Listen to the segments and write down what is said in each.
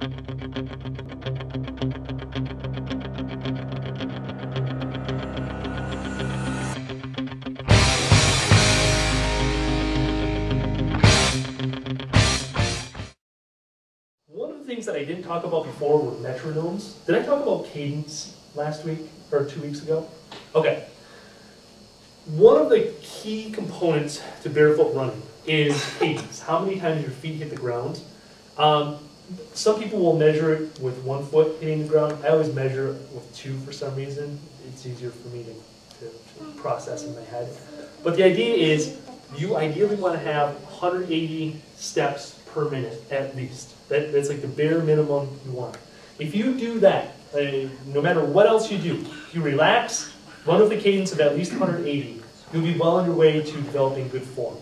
One of the things that I didn't talk about before were metronomes. Did I talk about cadence last week or 2 weeks ago? Okay. One of the key components to barefoot running is cadence. How many times your feet hit the ground. Some people will measure it with 1 foot hitting the ground. I always measure it with 2 for some reason. It's easier for me to process in my head. But the idea is you ideally want to have 180 steps per minute at least. That's like the bare minimum you want. If you do that, no matter what else you do, if you relax, run with a cadence of at least 180, you'll be well on your way to developing good form.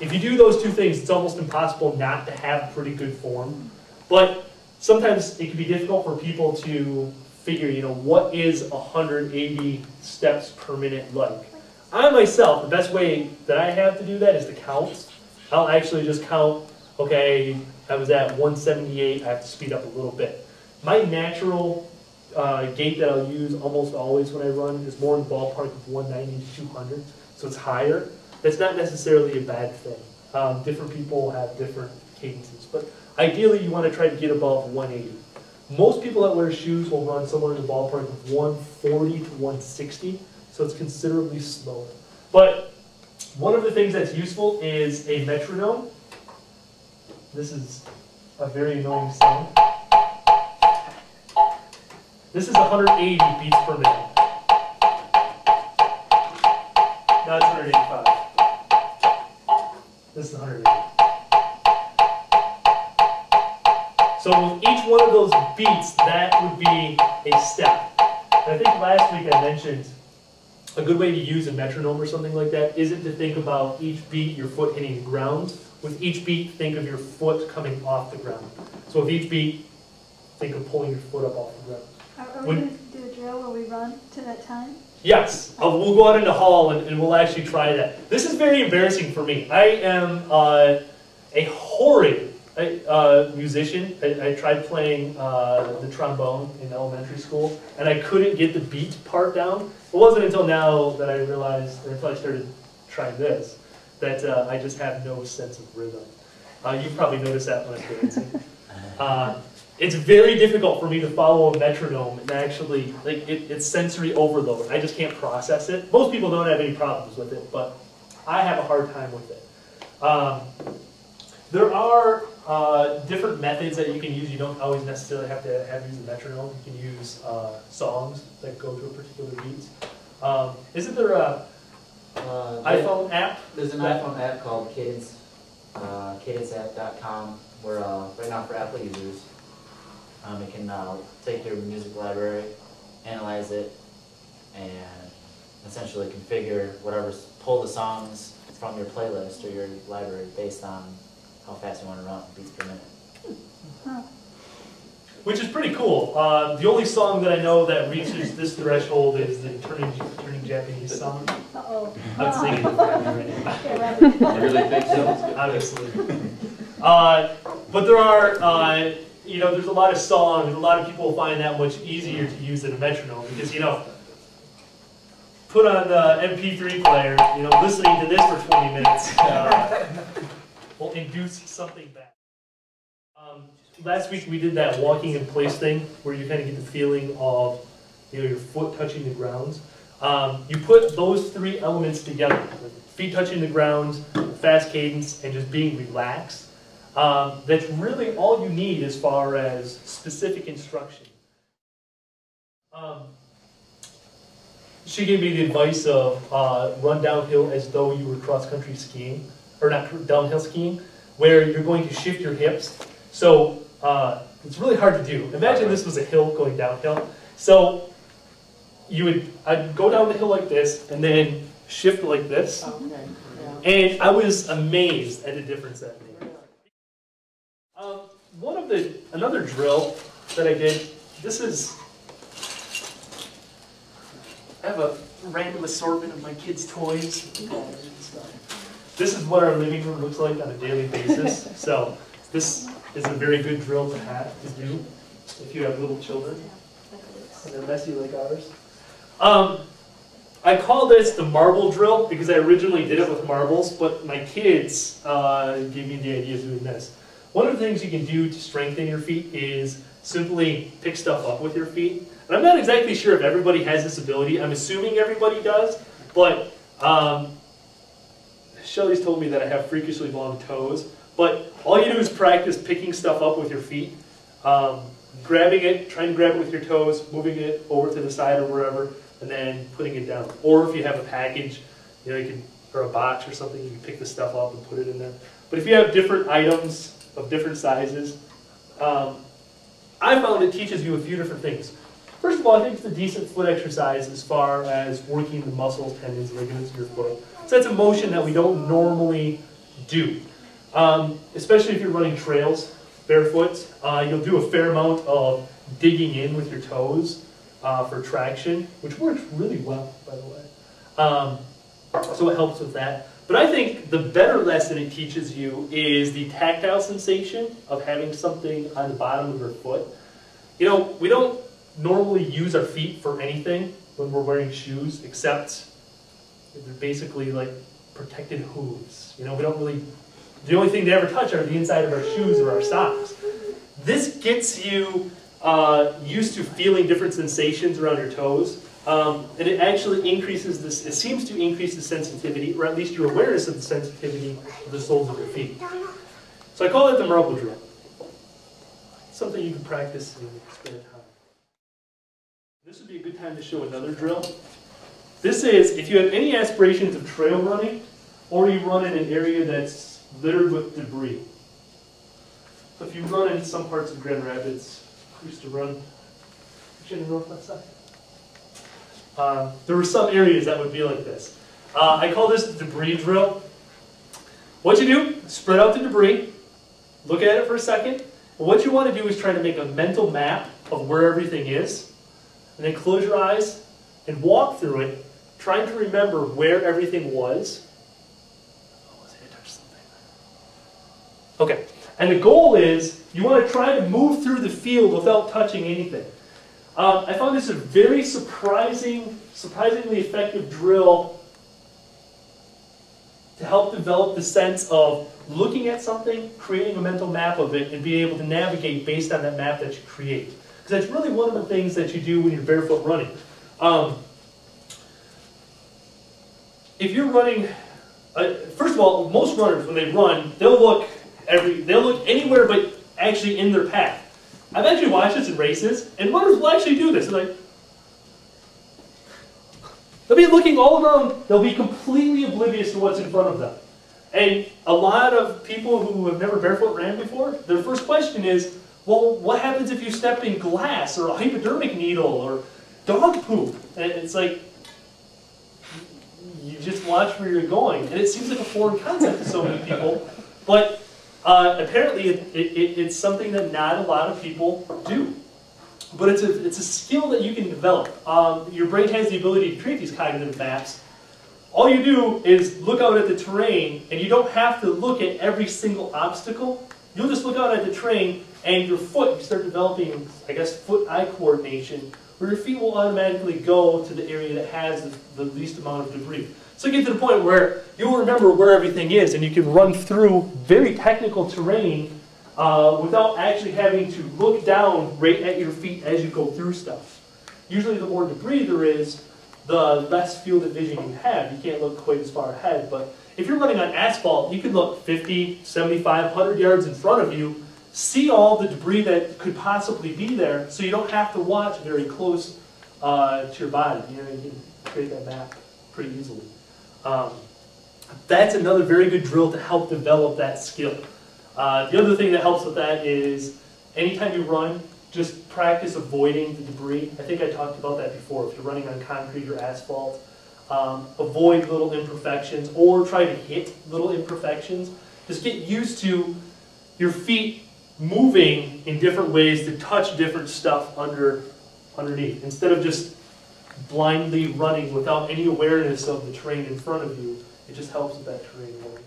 If you do those two things, it's almost impossible not to have pretty good form. But sometimes it can be difficult for people to figure, what is 180 steps per minute like? I myself, the best way that I have to do that is to count. I'll actually just count, okay, I was at 178, I have to speed up a little bit. My natural gait that I'll use almost always when I run is more in the ballpark of 190 to 200, so it's higher. That's not necessarily a bad thing. Different people have different cadences, but ideally you want to try to get above 180. Most people that wear shoes will run somewhere in the ballpark of 140 to 160, so it's considerably slower. But one of the things that's useful is a metronome. This is a very annoying sound. This is 180 beats per minute. Now it's 185. This is 180. So with each one of those beats, that would be a step. And I think last week I mentioned a good way to use a metronome or something like that isn't to think about each beat your foot hitting the ground. With each beat, think of your foot coming off the ground. So with each beat, think of pulling your foot up off the ground. Are we going to do a drill where we run to that time? Yes, we'll go out in the hall and we'll actually try that. This is very embarrassing for me. I am a horrid musician. I tried playing the trombone in elementary school, and I couldn't get the beat part down. It wasn't until now that I realized, or until I started trying this, that I just have no sense of rhythm. You've probably noticed that when I'm dancing. It's very difficult for me to follow a metronome and actually, it's sensory overload. I just can't process it. Most people don't have any problems with it, but I have a hard time with it. There are different methods that you can use. You don't always necessarily have to use a metronome. You can use songs that go to a particular beat. Isn't there a iPhone app? There's an iPhone app called Cadence, cadenceapp.com, where right now for Apple users, it can take your music library, analyze it, and essentially configure pull the songs from your playlist or your library based on how fast you want to run, beats per minute. Which is pretty cool. The only song that I know that reaches this threshold is the Turning Japanese song. Uh-oh. I'm singing it right now. You really think so? Obviously. But there are, there's a lot of songs, and a lot of people find that much easier to use than a metronome because, put on the MP3 player, listening to this for 20 minutes will induce something back. Last week we did that walking in place thing where you kind of get the feeling of your foot touching the ground. You put those three elements together, feet touching the ground, fast cadence, and just being relaxed. That's really all you need as far as specific instruction. She gave me the advice of run downhill as though you were cross-country skiing, or not downhill skiing, where you're going to shift your hips. So it's really hard to do. Imagine this was a hill going downhill. So I'd go down the hill like this, and then shift like this. Okay. Yeah. And I was amazed at the difference that made. Another drill that I did, I have a random assortment of my kids' toys. This is what our living room looks like on a daily basis. So this is a very good drill to have, to do, if you have little children. And they're messy like ours. I call this the marble drill because I originally did it with marbles, but my kids gave me the idea of doing this. One of the things you can do to strengthen your feet is simply pick stuff up with your feet. And I'm not exactly sure if everybody has this ability. I'm assuming everybody does, but Shelly's told me that I have freakishly long toes. But all you do is practice picking stuff up with your feet, grabbing it, trying to grab it with your toes, moving it over to the side or wherever, and then putting it down. Or if you have a package, you know, you can, or a box or something, you can pick the stuff up and put it in there. But if you have different items of different sizes, I found it teaches you a few different things. First of all, I think it's a decent foot exercise as far as working the muscles, tendons, ligaments of your foot. So that's a motion that we don't normally do. Especially if you're running trails barefoot, you'll do a fair amount of digging in with your toes for traction, which works really well, by the way. So it helps with that. But I think the better lesson it teaches you is the tactile sensation of having something on the bottom of your foot. You know, we don't normally use our feet for anything when we're wearing shoes, except they're basically like protected hooves. You know, we don't really, the only thing they ever touch are the inside of our shoes or our socks. This gets you used to feeling different sensations around your toes. And it actually increases this, it seems to increase the sensitivity, or at least your awareness of the sensitivity of the soles of your feet. So I call it the marble drill. Something you can practice in your spare time. This would be a good time to show another drill. This is, if you have any aspirations of trail running, or you run in an area that's littered with debris. So if you run in some parts of Grand Rapids, I used to run in the northwest side. There were some areas that would be like this. I call this the debris drill. What you do, spread out the debris, look at it for a second. What you want to do is try to make a mental map of where everything is, and then close your eyes and walk through it, trying to remember where everything was. Oh, I touched something. Okay, and the goal is you want to try to move through the field without touching anything. I found this a very surprisingly effective drill to help develop the sense of looking at something, creating a mental map of it, and being able to navigate based on that map that you create. Because that's really one of the things that you do when you're barefoot running. If you're running, first of all, most runners when they run, they'll look anywhere but actually in their path. I've actually watched this in races, and runners will actually do this. They're like, they'll be looking all around, they'll be completely oblivious to what's in front of them. And a lot of people who have never barefoot ran before, their first question is, well, what happens if you step in glass or a hypodermic needle or dog poop? And it's like, you just watch where you're going. And it seems like a foreign concept to so many people, but apparently it's something that not a lot of people do. But it's a skill that you can develop. Your brain has the ability to create these cognitive maps. All you do is look out at the terrain, and you don't have to look at every single obstacle. You'll just look out at the terrain, and your foot, you start developing, I guess, foot-eye coordination, where your feet will automatically go to the area that has the least amount of debris. So you get to the point where you'll remember where everything is, and you can run through very technical terrain without actually having to look down right at your feet as you go through stuff. Usually the more debris there is, the less field of vision you have. You can't look quite as far ahead, but if you're running on asphalt, you can look 50, 75, 100 yards in front of you, see all the debris that could possibly be there, so you don't have to watch very close to your body. You know, you can create that map pretty easily. That's another very good drill to help develop that skill. The other thing that helps with that is anytime you run, just practice avoiding the debris. I think I talked about that before. If you're running on concrete or asphalt, avoid little imperfections or try to hit little imperfections. Just get used to your feet moving in different ways to touch different stuff underneath. Instead of just blindly running without any awareness of the terrain in front of you, it just helps with that terrain moving.